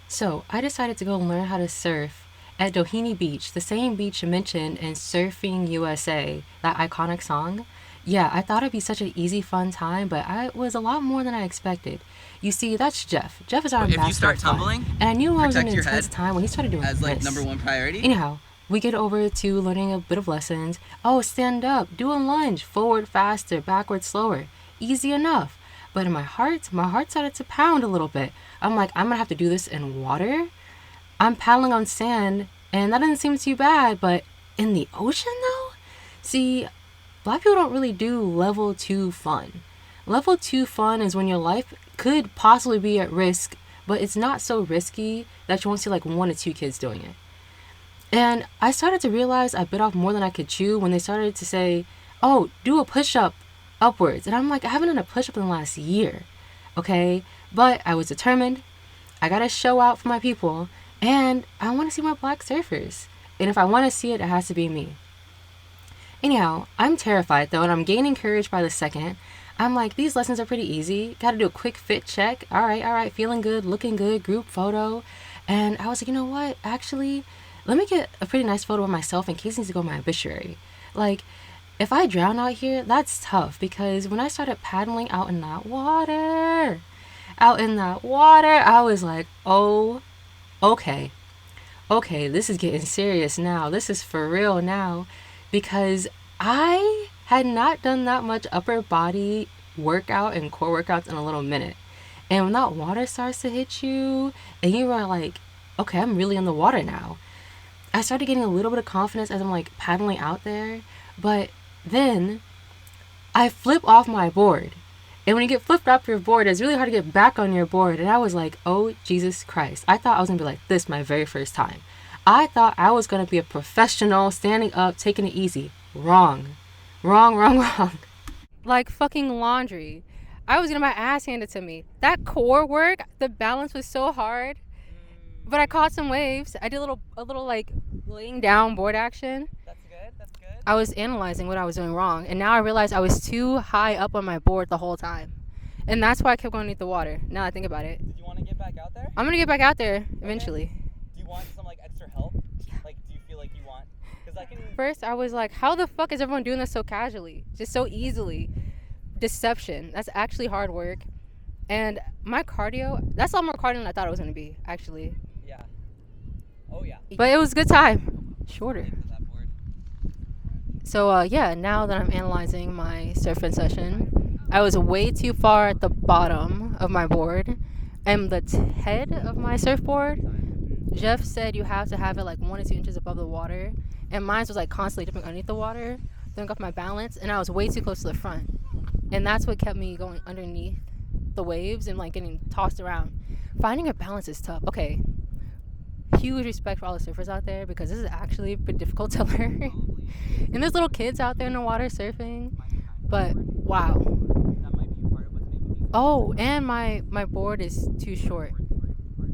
So I decided to go learn how to surf at Doheny Beach, the same beach mentioned in Surfing USA, that iconic song. Yeah, I thought it'd be such an easy, fun time, but it was a lot more than I expected. You see, that's Jeff. Jeff is our If you ambassador start of fun. tumbling, And I knew I was in protect an your intense head time when he started doing as like number this. one priority. Anyhow, we get over to learning a bit of lessons. Oh, stand up, do a lunge, forward faster, backward slower. Easy enough. But in my heart started to pound a little bit. I'm like, I'm gonna have to do this in water. I'm paddling on sand, and that doesn't seem too bad, but in the ocean though? See, black people don't really do level 2 fun. Level 2 fun is when your life could possibly be at risk, but it's not so risky that you won't see like one or two kids doing it. And I started to realize I bit off more than I could chew when they started to say, oh, do a push up upwards. And I'm like, I haven't done a push up in the last year. Okay? But I was determined. I gotta show out for my people. And I wanna see more black surfers. And if I wanna see it, it has to be me. Anyhow, I'm terrified though, and I'm gaining courage by the second. I'm like, these lessons are pretty easy. Gotta do a quick fit check. All right, feeling good, looking good, group photo. And I was like, you know what? Actually, let me get a pretty nice photo of myself in case it needs to go in my obituary. Like, if I drown out here, that's tough because when I started paddling out in that water, I was like, oh, okay, okay, this is getting serious now. This is for real now because I had not done that much upper body workout and core workouts in a little minute. And when that water starts to hit you and you are like, okay, I'm really in the water now. I started getting a little bit of confidence as I'm like paddling out there. But then I flip off my board. And when you get flipped off your board, it's really hard to get back on your board. And I was like, oh, Jesus Christ. I thought I was going to be like this my very first time. I thought I was going to be a professional, standing up, taking it easy. Wrong. Wrong, wrong, wrong. Like fucking laundry. I was getting my ass handed to me. That core work, the balance was so hard. But I caught some waves. I did a little like laying down board action. That's good. That's good. I was analyzing what I was doing wrong, and now I realized I was too high up on my board the whole time. And that's why I kept going underneath the water. Now I think about it. Did you want to get back out there? I'm gonna get back out there eventually. Okay. Do you want some like extra help? Yeah. Like, do you feel like you want? Because I can. First, I was like, how the fuck is everyone doing this so casually? Just so easily. Deception. That's actually hard work. And my cardio, that's a lot more cardio than I thought it was gonna be, actually. Yeah. Oh yeah. But it was a good time. Shorter. So yeah, now that I'm analyzing my surfing session, I was way too far at the bottom of my board, and the head of my surfboard, Jeff said you have to have it like 1 or 2 inches above the water, and mine was like constantly dipping underneath the water, throwing off my balance, and I was way too close to the front, and that's what kept me going underneath the waves and like getting tossed around. Finding a balance is tough. Okay, huge respect for all the surfers out there because this is actually pretty difficult to learn. And there's little kids out there in the water surfing, but wow. Oh, and my board is too short.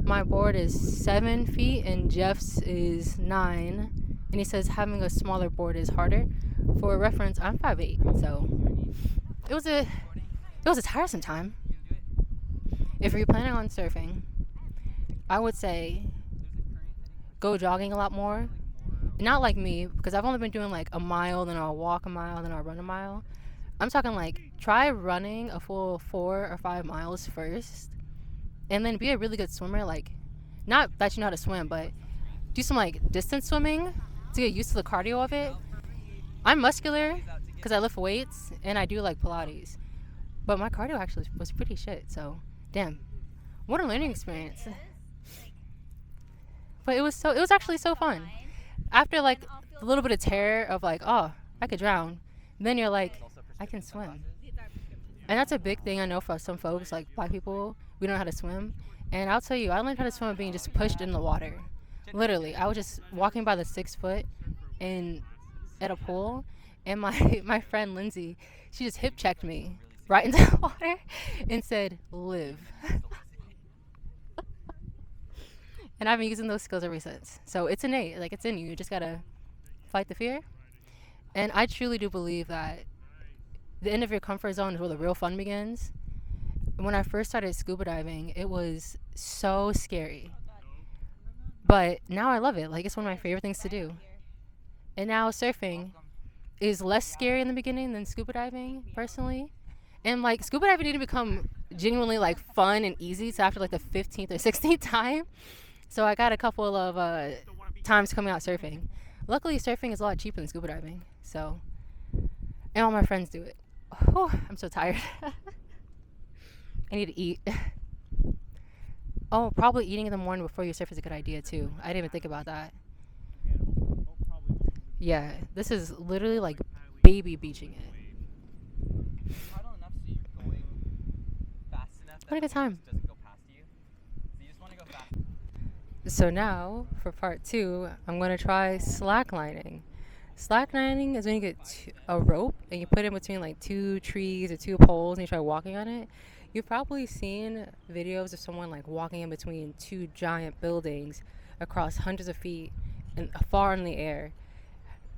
My board is 7 feet and Jeff's is 9, and he says having a smaller board is harder. For reference, I'm 5'8", so it was a tiresome time. If you're planning on surfing, I would say go jogging a lot more. Not like me, because I've only been doing like a mile, then I'll walk a mile, then I'll run a mile. I'm talking like try running a full 4 or 5 miles first, and then be a really good swimmer. Like, not that you know how to swim, but do some like distance swimming to get used to the cardio of it. I'm muscular because I lift weights and I do like Pilates, but my cardio actually was pretty shit. So, damn, what a learning experience. But it was actually so fun. After like a little bit of terror of like, oh, I could drown, then you're like, I can swim. And that's a big thing I know for some folks, like black people, we don't know how to swim. And I'll tell you, I learned how to swim being just pushed in the water. Literally, I was just walking by the 6 foot in at a pool, and my friend Lindsay, she just hip checked me right into the water and said, live. And I've been using those skills ever since. So it's innate, like it's in you. You just gotta fight the fear. And I truly do believe that the end of your comfort zone is where the real fun begins. When I first started scuba diving, it was so scary. But now I love it. Like, it's one of my favorite things to do. And now surfing is less scary in the beginning than scuba diving, personally. And like scuba diving didn't become genuinely like fun and easy so after like the 15th or 16th time. So I got a couple of times coming out surfing. Luckily, surfing is a lot cheaper than scuba diving. So, and all my friends do it. Whew, I'm so tired. I need to eat. Oh, probably eating in the morning before you surf is a good idea too. I didn't even think about that. Yeah, this is literally like baby beaching it. Paddle enough so you're going fast enough that What a good time. doesn't go past you. So you just want to go fast. So now for part 2, I'm going to try slacklining. Slacklining is when you get a rope and you put it in between like 2 trees or 2 poles and you try walking on it. You've probably seen videos of someone like walking in between 2 giant buildings across hundreds of feet and far in the air.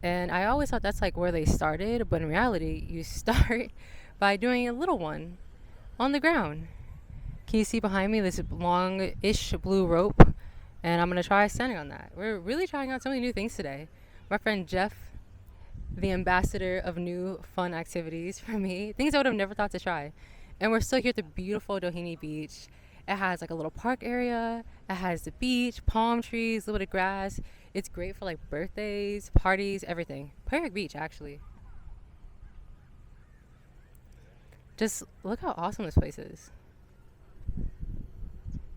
And I always thought that's like where they started, but in reality, you start by doing a little one on the ground. Can you see behind me this long-ish blue rope? And I'm going to try standing on that. We're really trying out so many new things today. My friend Jeff, the ambassador of new fun activities for me, things I would have never thought to try. And we're still here at the beautiful Doheny Beach. It has like a little park area. It has the beach, palm trees, a little bit of grass. It's great for like birthdays, parties, everything. Perfect beach, actually. Just look how awesome this place is.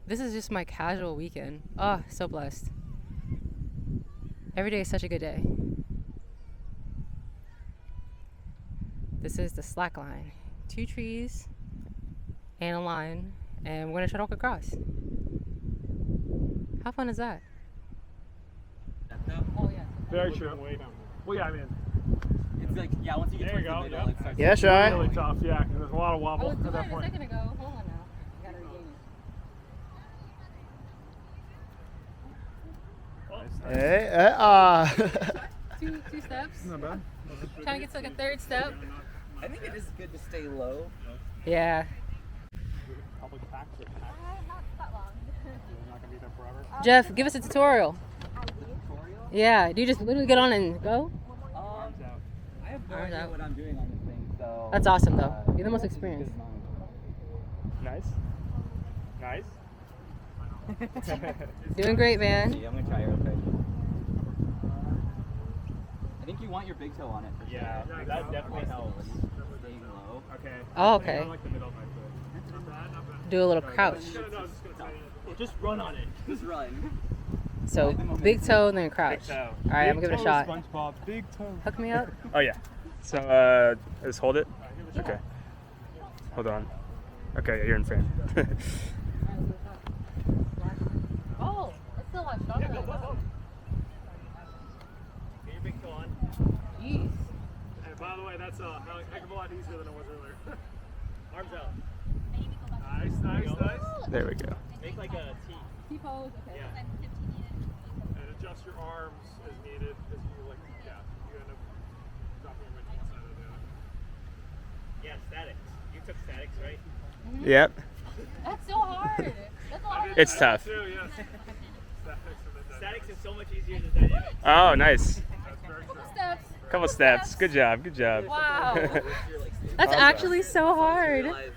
This is just my casual weekend. Oh, so blessed. Every day is such a good day. This is the slackline. 2 trees and a line, and we're gonna try to walk across. How fun is that? Oh yeah. Very true. Well, yeah, I mean, It's like, yeah, once you get There you towards the go, middle, yeah. it starts Yeah, to shy. really tough, yeah, because there's a lot of I wobble was at doing that it a point. second ago. Hold on now. I gotta regain it. Hey, 2 steps. Not bad. Trying to get to like a 3rd step. I think it is good to stay low. Yeah. Public tax or tax? Not that long. You're not going to be there forever? Jeff, give us a tutorial. Yeah. Do you just literally get on and go? Arms out. I have no Arms idea out. what I'm doing on this thing, so. That's awesome though. You're the most this is experienced. good Nice. Nice. Doing great, knowledge. man. See, I'm gonna try real quick. I think you want your big toe on it for sure. Yeah, Big that toe, definitely helps. Staying low. Okay. Oh, okay. I like the middle of my foot. Not bad, not bad. Do a little crouch. Just run on it. Just run. So big toe and then crouch. Big toe. All right, I'm gonna give it a shot. SpongeBob, big toe. Hook me up. Oh yeah. So just hold it. Okay. Hold on. Okay, yeah, you're in frame. Oh, it's still a lot stronger than I thought. Get your big toe on. Jeez. And by the way, that's a heck of a lot easier than it was earlier. Arms out. Nice, nice, nice. There we go. Make like a T. T-pose. Okay. Yeah. And adjust your arms as needed as you like. Yeah. You end up dropping them into one side or the other. Yeah, statics. You took statics, right? Yep. That's so hard. That's a lot. It's tough. Too, yes. Statics, Statics is so much easier than dynamics. Oh, nice. That's very true. Steps. Couple steps. Good job. Good job. Wow. You're, like, That's actually so hard. realize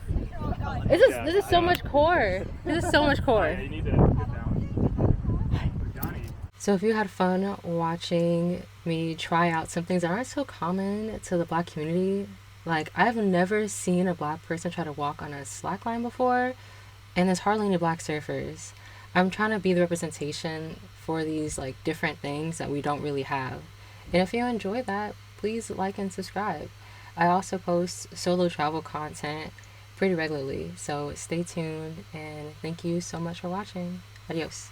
This is so much core. This is so much Yeah, core. you need to get balance. Johnny. So if you had fun watching me try out some things that aren't so common to the Black community, like I've never seen a Black person try to walk on a slackline before, and there's hardly any Black surfers. I'm trying to be the representation for these like different things that we don't really have. And if you enjoy that, please like and subscribe. I also post solo travel content pretty regularly, so stay tuned and thank you so much for watching. Adios.